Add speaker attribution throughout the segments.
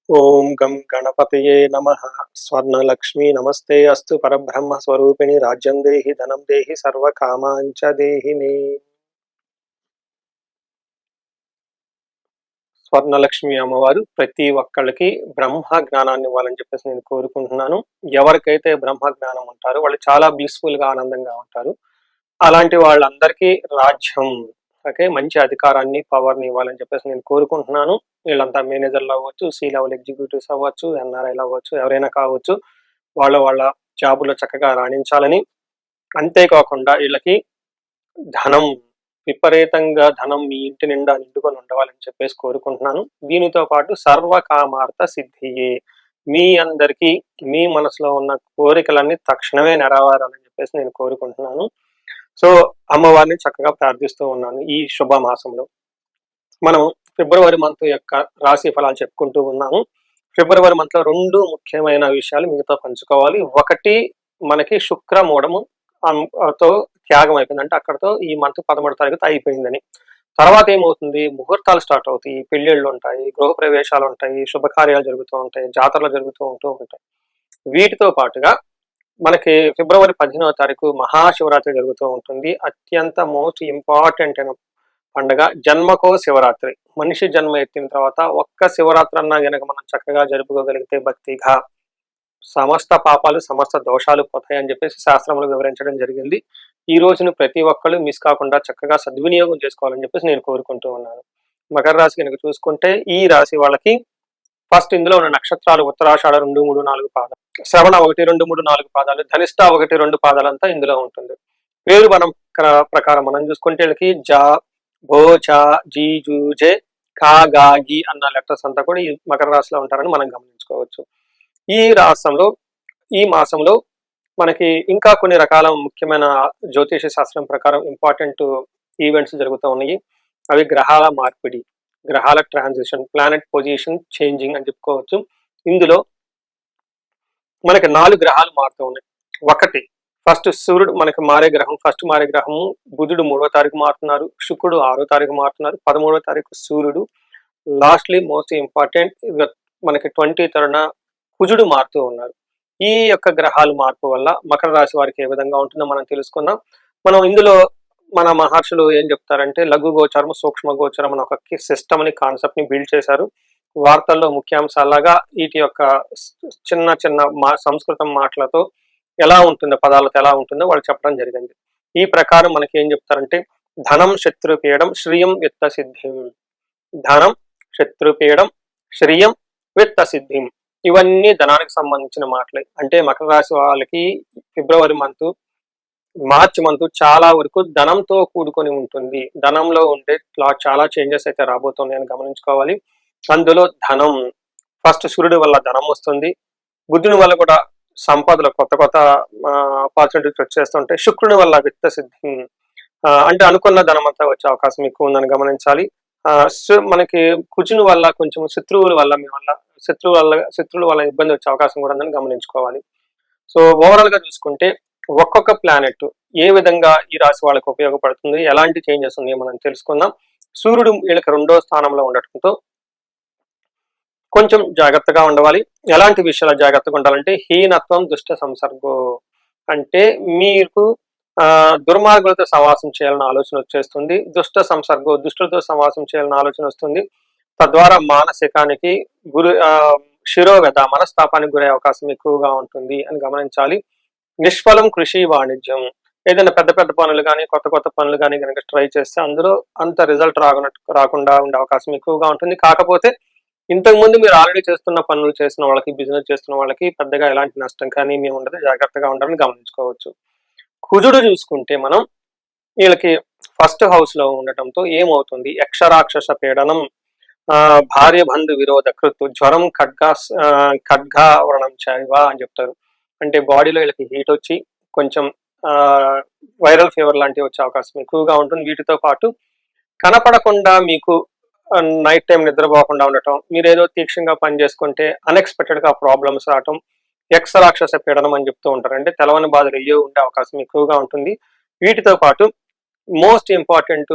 Speaker 1: ఓం గం గణపతయే నమః. స్వర్ణలక్ష్మీ నమస్తే అస్తు పరబ్రహ్మ స్వరూపిణి రాజ్యం దేహి ధనం దేహి సర్వకామాంచ దేహి మే. స్వర్ణలక్ష్మి అమ్మవారు ప్రతి ఒక్కళ్ళకి బ్రహ్మ జ్ఞానాన్ని ఇవ్వాలని చెప్పేసి నేను కోరుకుంటున్నాను. ఎవరికైతే బ్రహ్మ జ్ఞానం ఉంటారో వాళ్ళు చాలా బ్లిస్ఫుల్ గా ఆనందంగా ఉంటారు. అలాంటి వాళ్ళందరికీ రాజ్యం మంచి అధికారాన్ని పవర్ని ఇవ్వాలని చెప్పేసి నేను కోరుకుంటున్నాను. వీళ్ళంతా మేనేజర్లు అవ్వచ్చు, సి లెవెల్ ఎగ్జిక్యూటివ్స్ అవ్వచ్చు, ఎన్ఆర్ఐలు అవ్వచ్చు, ఎవరైనా కావచ్చు. వాళ్ళ వాళ్ళ జాబులో చక్కగా రాణించాలని, అంతేకాకుండా వీళ్ళకి ధనం విపరీతంగా ధనం మీ ఇంటి నిండా నిండుకొని ఉండవాలని చెప్పేసి కోరుకుంటున్నాను. దీనితో పాటు సర్వకామార్థ సిద్ధియే, మీ అందరికీ మీ మనసులో ఉన్న కోరికలన్నీ తక్షణమే నెరవేరాలని చెప్పేసి నేను కోరుకుంటున్నాను. సో అమ్మవారిని చక్కగా ప్రార్థిస్తూ ఉన్నాను. ఈ శుభ మాసంలో మనం ఫిబ్రవరి మంత్ యొక్క రాశి ఫలాలు చెప్పుకుంటూ ఉన్నాము. ఫిబ్రవరి మంత్ లో 2 ముఖ్యమైన విషయాలు మీతో పంచుకోవాలి. ఒకటి, మనకి శుక్ర మూఢము తో త్యాగం అయిపోయింది, అంటే అక్కడతో ఈ మంత్ 13వ తారీఖు అయిపోయిందని. తర్వాత ఏమవుతుంది, ముహూర్తాలు స్టార్ట్ అవుతాయి, పెళ్లిళ్ళు ఉంటాయి, గృహ ప్రవేశాలు ఉంటాయి, శుభకార్యాలు జరుగుతూ ఉంటాయి, జాతరలు జరుగుతూ ఉంటాయి. వీటితో పాటుగా మనకి ఫిబ్రవరి 15వ తారీఖు మహాశివరాత్రి జరుగుతూ ఉంటుంది. అత్యంత మోస్ట్ ఇంపార్టెంట్ అయిన పండుగ జన్మకో శివరాత్రి. మనిషి జన్మ ఎత్తిన తర్వాత ఒక్క శివరాత్రి అన్నా గనక మనం చక్కగా జరుపుకోగలిగితే భక్తిగా సమస్త పాపాలు సమస్త దోషాలు పోతాయని చెప్పేసి శాస్త్రంలో వివరించడం జరిగింది. ఈ రోజును ప్రతి ఒక్కళ్ళు మిస్ కాకుండా చక్కగా సద్వినియోగం చేసుకోవాలని చెప్పేసి నేను కోరుకుంటూ ఉన్నాను. మకర రాశి కనుక చూసుకుంటే, ఈ రాశి వాళ్ళకి ఫస్ట్ ఇందులో ఉన్న నక్షత్రాలు ఉత్తరాషాఢ 2, 3, 4 పాదాలు, శ్రవణ 1, 2, 3, 4 పాదాలు, ధనిష్ట 1, 2 పాదాలంతా ఇందులో ఉంటుంది. పేరు మనం ప్రకారం మనం చూసుకుంటే వీళ్ళకి జా, భో, చా, జీ, జూ, జే, కా, గా, గి అన్న లెటర్స్ అంతా కూడా ఈ మకర రాశిలో ఉంటారని మనం గమనించుకోవచ్చు. ఈ మాసంలో మనకి ఇంకా కొన్ని రకాల ముఖ్యమైన జ్యోతిష శాస్త్రం ప్రకారం ఇంపార్టెంట్ ఈవెంట్స్ జరుగుతూ ఉన్నాయి. అవి గ్రహాల మార్పిడి, గ్రహాల ట్రాన్సిషన్, ప్లానెట్ పొజిషన్ చేంజింగ్ అని చెప్పుకోవచ్చు. ఇందులో మనకి 4 గ్రహాలు మారుతూ ఉన్నాయి. ఒకటి, ఫస్ట్ సూర్యుడు మనకి మారే గ్రహం, ఫస్ట్ మారే గ్రహము బుధుడు 3వ తారీఖు మారుతున్నారు, శుక్రుడు 6వ తారీఖు మారుతున్నారు, 13వ తారీఖు సూర్యుడు, లాస్ట్లీ మోస్ట్ ఇంపార్టెంట్ మనకి 23rd కుజుడు మారుతూ ఉన్నారు. ఈ యొక్క గ్రహాలు మార్పు వల్ల మకర రాశి వారికి ఏ విధంగా ఉంటుందో మనం తెలుసుకుందాం. మనం ఇందులో మన మహర్షులు ఏం చెప్తారంటే, లఘు గోచరం, సూక్ష్మ గోచరం అని ఒక సిస్టమ్ ని, కాన్సెప్ట్ ని బిల్డ్ చేశారు. వార్తల్లో ముఖ్యాంశాలుగా వీటి యొక్క చిన్న చిన్న సంస్కృతం మాటలతో ఎలా ఉంటుందో, పదాలతో ఎలా ఉంటుందో వాళ్ళు చెప్పడం జరిగింది. ఈ ప్రకారం మనకి ఏం చెప్తారంటే, ధనం శత్రుపీడం శ్రియం విత్త సిద్ధిం, ధనం శత్రుపీడం శ్రియం విత్త సిద్ధిం, ఇవన్నీ ధనానికి సంబంధించిన మాటలే. అంటే మకర రాశి వాళ్ళకి ఫిబ్రవరి మంత్, మార్చి మంత్ చాలా వరకు ధనంతో కూడుకొని ఉంటుంది. ధనంలో ఉండే చాలా చేంజెస్ అయితే రాబోతున్నాయని గమనించుకోవాలి. అందులో ధనం ఫస్ట్ సూర్యుడి వల్ల ధనం వస్తుంది, బుద్ధుని వల్ల కూడా సంపదలు కొత్త కొత్త ఆపర్చునిటీస్ వచ్చేస్తుంటాయి, శుక్రుని వల్ల విత్త సిద్ధి, అంటే అనుకున్న ధనం అంతా వచ్చే అవకాశం ఎక్కువ ఉందని గమనించాలి. మనకి కుజుని వల్ల కొంచెం శత్రువుల వల్ల ఇబ్బంది వచ్చే అవకాశం కూడా ఉందని గమనించుకోవాలి. సో ఓవరాల్ గా చూసుకుంటే ఒక్కొక్క ప్లానెట్ ఏ విధంగా ఈ రాశి వాళ్ళకి ఉపయోగపడుతుంది, ఎలాంటి చేంజెస్ ఉన్నాయో మనం తెలుసుకుందాం. సూర్యుడు వీళ్ళకి 2వ స్థానంలో ఉండటంతో కొంచెం జాగ్రత్తగా ఉండవాలి. ఎలాంటి విషయాలు జాగ్రత్తగా ఉండాలంటే, హీనత్వం దుష్ట సంసర్గో, అంటే మీకు దుర్మార్గులతో సహవాసం చేయాలన్న ఆలోచన వచ్చేస్తుంది. దుష్ట సంసర్గో, దుష్టులతో సహవాసం చేయాలన్న ఆలోచన వస్తుంది. తద్వారా మానసికానికి శిరోవ్యధ, మనస్తాపానికి గురే అవకాశం ఎక్కువగా ఉంటుంది అని గమనించాలి. నిష్ఫలం కృషి వాణిజ్యం, ఏదైనా పెద్ద పెద్ద పనులు కానీ కొత్త కొత్త పనులు కానీ కనుక ట్రై చేస్తే అందులో అంత రిజల్ట్ రాకుండా ఉండే అవకాశం ఎక్కువగా ఉంటుంది. కాకపోతే ఇంతకుముందు మీరు ఆల్రెడీ చేస్తున్న పనులు చేసిన వాళ్ళకి, బిజినెస్ చేస్తున్న వాళ్ళకి పెద్దగా ఎలాంటి నష్టం కానీ ఏమి ఉండదు, జాగ్రత్తగా ఉండాలని గమనించుకోవచ్చు. కుజుడు చూసుకుంటే మనం వీళ్ళకి ఫస్ట్ హౌస్ లో ఉండటంతో ఏమవుతుంది, యక్షరాక్షస పీడనం, భార్య బంధు విరోధ కృతు, జ్వరం, ఖడ్గావరణం చైవ అని చెప్తారు. అంటే బాడీలో వీళ్ళకి హీట్ వచ్చి కొంచెం వైరల్ ఫీవర్ లాంటివి వచ్చే అవకాశం ఎక్కువగా ఉంటుంది. వీటితో పాటు కనపడకుండా మీకు నైట్ టైం నిద్రపోకుండా ఉండటం, మీరేదో తీక్షణంగా పని చేసుకుంటే అన్ఎక్స్పెక్టెడ్ గా ప్రాబ్లమ్స్ రావటం, యక్ష రాక్షస పీడనం అని చెప్తూ ఉంటారు. అంటే తెలవని బాధలు అయ్యో ఉండే అవకాశం ఎక్కువగా ఉంటుంది. వీటితో పాటు మోస్ట్ ఇంపార్టెంట్,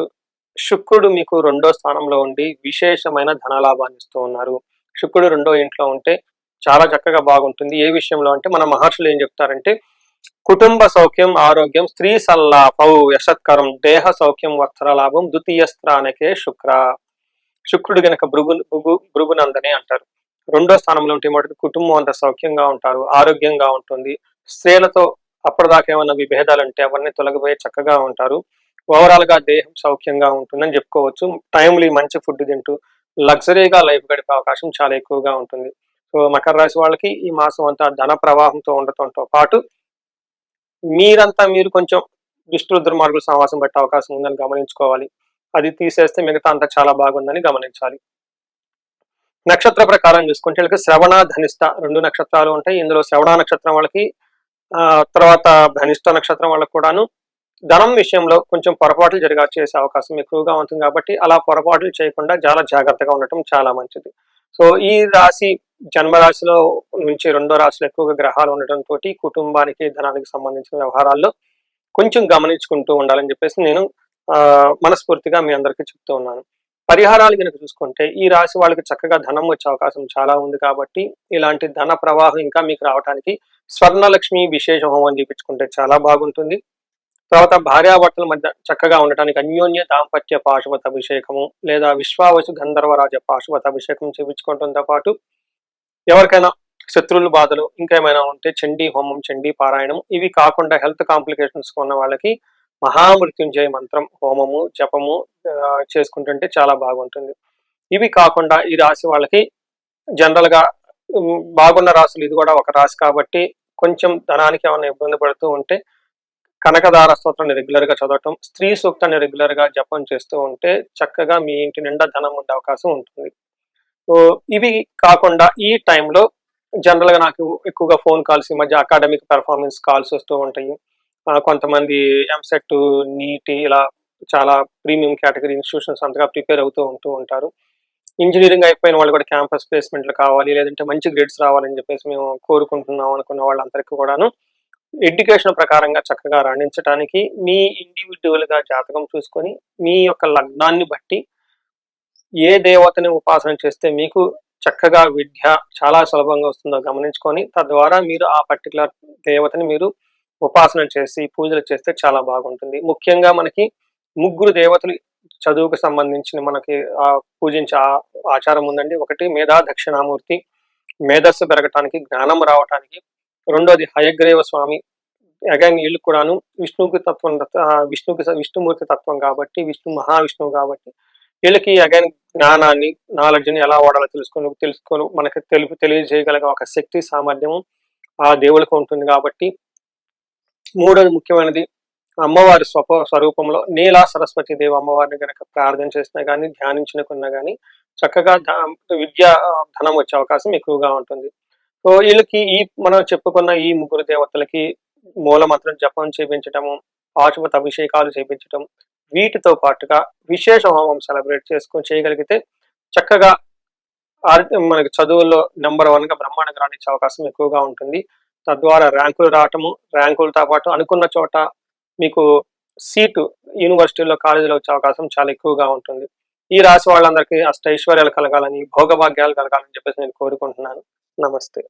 Speaker 1: శుక్రుడు మీకు 2వ స్థానంలో ఉండి విశేషమైన ధనలాభాన్ని ఇస్తూ ఉన్నారు. శుక్రుడు 2వ ఇంట్లో ఉంటే చాలా చక్కగా బాగుంటుంది. ఏ విషయంలో అంటే మన మహర్షులు ఏం చెప్తారంటే కుటుంబ సౌఖ్యం, ఆరోగ్యం, స్త్రీ సల్లాపౌ యశత్కరం, దేహ సౌఖ్యం, వస్త్రలాభం, ద్వితీయ స్థానకే శుక్ర. శుక్రుడు గనక భృగునందనే అంటారు. 2వ స్థానంలో ఉంటే మటుకు కుటుంబం అంతా సౌఖ్యంగా ఉంటారు, ఆరోగ్యంగా ఉంటుంది. స్త్రీలతో అప్పటిదాకా ఏమన్నా విభేదాలు ఉంటే అవన్నీ తొలగిపోయి చక్కగా ఉంటారు. ఓవరాల్ గా దేహం సౌఖ్యంగా ఉంటుందని చెప్పుకోవచ్చు. టైమ్లీ మంచి ఫుడ్ తింటూ లగ్జరీగా లైఫ్ గడిపే అవకాశం చాలా ఎక్కువగా ఉంటుంది. సో మకర రాశి వాళ్ళకి ఈ మాసం అంతా ధన ప్రవాహంతో ఉండటంతో పాటు మీరంతా మీరు కొంచెం దుష్టుల దుర్మార్గుల సహవాసం పట్టే అవకాశం ఉందని గమనించుకోవాలి. అది తీసేస్తే మిగతా అంతా చాలా బాగుందని గమనించాలి. నక్షత్ర ప్రకారం చూసుకుంటే వీళ్ళకి శ్రవణ, ధనిష్ట 2 నక్షత్రాలు ఉంటాయి. ఇందులో శ్రవణ నక్షత్రం వాళ్ళకి తర్వాత ధనిష్ట నక్షత్రం వాళ్ళకి కూడాను ధనం విషయంలో కొంచెం పొరపాట్లు చేసే అవకాశం ఎక్కువగా ఉంటుంది. కాబట్టి అలా పొరపాట్లు చేయకుండా చాలా జాగ్రత్తగా ఉండటం చాలా మంచిది. సో ఈ రాశి జన్మరాశిలో నుంచి 2వ రాశిలో ఎక్కువగా గ్రహాలు ఉండటంతో కుటుంబానికి, ధనానికి సంబంధించిన వ్యవహారాల్లో కొంచెం గమనించుకుంటూ ఉండాలని చెప్పేసి నేను మనస్ఫూర్తిగా మీ అందరికీ చెప్తూ ఉన్నాను. పరిహారాలు కనుక చూసుకుంటే ఈ రాశి వాళ్ళకి చక్కగా ధనం వచ్చే అవకాశం చాలా ఉంది. కాబట్టి ఇలాంటి ధన ప్రవాహం ఇంకా మీకు రావడానికి స్వర్ణలక్ష్మి విశేష హోమం చేయించుకుంటే చాలా బాగుంటుంది. తర్వాత భార్యాభర్తల మధ్య చక్కగా ఉండటానికి అన్యోన్య దాంపత్య పాశుపత అభిషేకము లేదా విశ్వావసు గంధర్వరాజ పాశుపత అభిషేకం చేయించుకోవడంతో పాటు ఎవరికైనా శత్రువుల బాధలు ఇంకా ఏమైనా ఉంటే చండీ హోమం, చండీ పారాయణం, ఇవి కాకుండా హెల్త్ కాంప్లికేషన్స్ ఉన్న వాళ్ళకి మహామృత్యుంజయ మంత్రం హోమము, జపము చేసుకుంటుంటే చాలా బాగుంటుంది. ఇవి కాకుండా ఈ రాశి వాళ్ళకి జనరల్ గా బాగున్న రాశులు ఇది కూడా ఒక రాశి కాబట్టి కొంచెం ధనానికి ఏమైనా ఇబ్బంది పడుతూ ఉంటే కనకదార స్తోత్రాన్ని రెగ్యులర్ గా చదవటం, స్త్రీ సూక్తాన్ని రెగ్యులర్ గా జపం చేస్తూ ఉంటే చక్కగా మీ ఇంటి నిండా ధనం ఉండే అవకాశం ఉంటుంది. సో ఇవి కాకుండా ఈ టైంలో జనరల్ గా నాకు ఎక్కువగా ఫోన్ కాల్స్, ఈ మధ్య అకాడమిక్ పెర్ఫార్మెన్స్ కాల్స్ వస్తూ ఉంటాయి. కొంతమంది ఎంసెట్, నీట్ ఇలా చాలా ప్రీమియం కేటగిరీ ఇన్స్టిట్యూషన్స్ అంతగా ప్రిపేర్ ఉంటూ ఉంటారు. ఇంజనీరింగ్ అయిపోయిన వాళ్ళు కూడా క్యాంపస్ ప్లేస్మెంట్లు కావాలి, లేదంటే మంచి గ్రేడ్స్ రావాలని చెప్పేసి మేము కోరుకుంటున్నాం అనుకున్న వాళ్ళందరికీ కూడాను ఎడ్యుకేషన్ ప్రకారంగా చక్కగా రాణించడానికి మీ ఇండివిజువల్ గా జాతకం చూసుకొని మీ యొక్క లగ్నాన్ని బట్టి ఏ దేవతని ఉపాసన చేస్తే మీకు చక్కగా విద్య చాలా సులభంగా వస్తుందో గమనించుకొని తద్వారా మీరు ఆ పర్టికులర్ దేవతని మీరు ఉపాసన చేసి పూజలు చేస్తే చాలా బాగుంటుంది. ముఖ్యంగా మనకి 3 దేవతలు చదువుకు సంబంధించిన మనకి పూజించే ఆచారం ఉందండి. ఒకటి మేధా దక్షిణామూర్తి, మేధస్సు పెరగటానికి, జ్ఞానం రావటానికి. 2వది హయగ్రీవ స్వామి, అగైన్ వీళ్ళు కూడాను విష్ణువుకి తత్వం, విష్ణుమూర్తి తత్వం కాబట్టి మహావిష్ణువు కాబట్టి వీళ్ళకి అగైన్ జ్ఞానాన్ని, నాలెడ్జ్ని ఎలా వాడాలో తెలుసుకొని మనకి తెలియజేయగలిగే ఒక శక్తి, సామర్థ్యము ఆ దేవుడికి ఉంటుంది. కాబట్టి 3వది ముఖ్యమైనది అమ్మవారి స్వరూపంలో నీలా సరస్వతి దేవి అమ్మవారిని కనుక ప్రార్థన చేసినా కానీ, ధ్యానించినకున్నా కానీ చక్కగా విద్య, ధనం వచ్చే అవకాశం ఎక్కువగా ఉంటుంది. సో వీళ్ళకి మనం చెప్పుకున్న ఈ 3 దేవతలకి మూలమంత్రం జపం చేయించటము, పాశుపత అభిషేకాలు చేయించటం, వీటితో పాటుగా విశేష హోమం సెలబ్రేట్ చేయగలిగితే చక్కగా మనకి చదువుల్లో నెంబర్ 1గా బ్రహ్మాండంగా రాణించే అవకాశం ఎక్కువగా ఉంటుంది. తద్వారా ర్యాంకులు రావటము, ర్యాంకులతో పాటు అనుకున్న చోట మీకు సీటు యూనివర్సిటీలో, కాలేజీలో వచ్చే అవకాశం చాలా ఎక్కువగా ఉంటుంది. ఈ రాశి వాళ్ళందరికీ అష్టైశ్వర్యాలు కలగాలని, భోగభాగ్యాలు కలగాలని చెప్పేసి నేను కోరుకుంటున్నాను. నమస్తే.